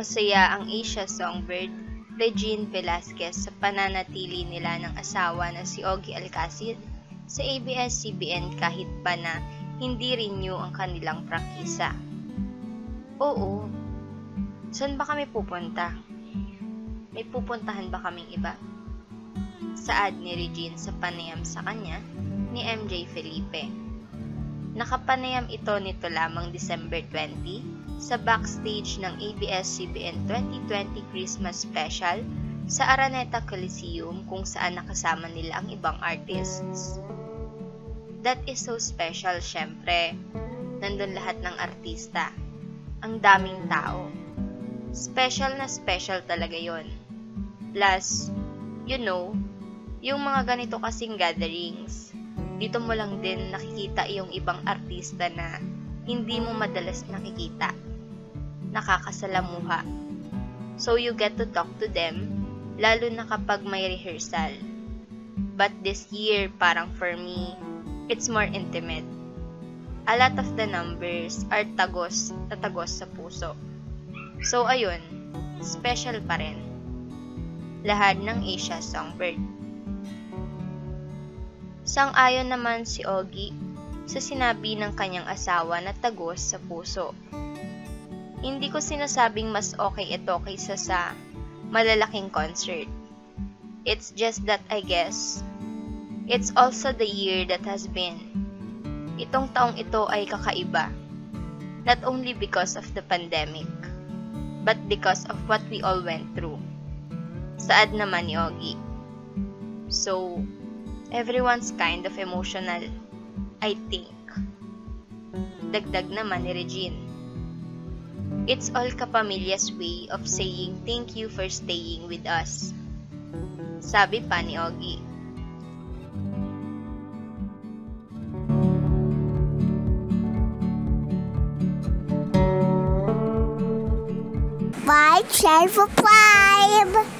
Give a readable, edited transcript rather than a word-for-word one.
Masaya ang Asia Songbird, Regine Velasquez sa pananatili nila ng asawa na si Ogie Alcacid sa ABS-CBN kahit pa na hindi renew ang kanilang prangkisa. Oo. Saan ba kami pupunta? May pupuntahan ba kaming iba? Saad ni Regine sa panayam sa kanya ni MJ Felipe. Nakapanayam ito nito lamang December 20 sa backstage ng ABS-CBN 2020 Christmas Special sa Araneta Coliseum kung saan nakasama nila ang ibang artists. That is so special, syempre. Nandun lahat ng artista. Ang daming tao. Special na special talaga yon. Plus, yung mga ganito kasing gatherings, dito mo lang din nakikita yung ibang artista na hindi mo madalas nakikita. Nakakasalamuha. So you get to talk to them, lalo na kapag may rehearsal. But this year, parang for me, it's more intimate. A lot of the numbers are tagos sa puso. So ayun, special pa rin. Lahad ng Asia Songbird. Sang-ayon naman si Ogie sa sinabi ng kanyang asawa na tagos sa puso. Hindi ko sinasabing mas okay ito kaysa sa malalaking concert. It's just that I guess, it's also the year that has been. Itong taong ito ay kakaiba. Not only because of the pandemic, but because of what we all went through. Saad naman ni Ogie. So, everyone's kind of emotional, I think. Dagdag naman ni Regine. It's all kapamilya's way of saying thank you for staying with us. Sabi pa ni Ogie. Share, subscribe!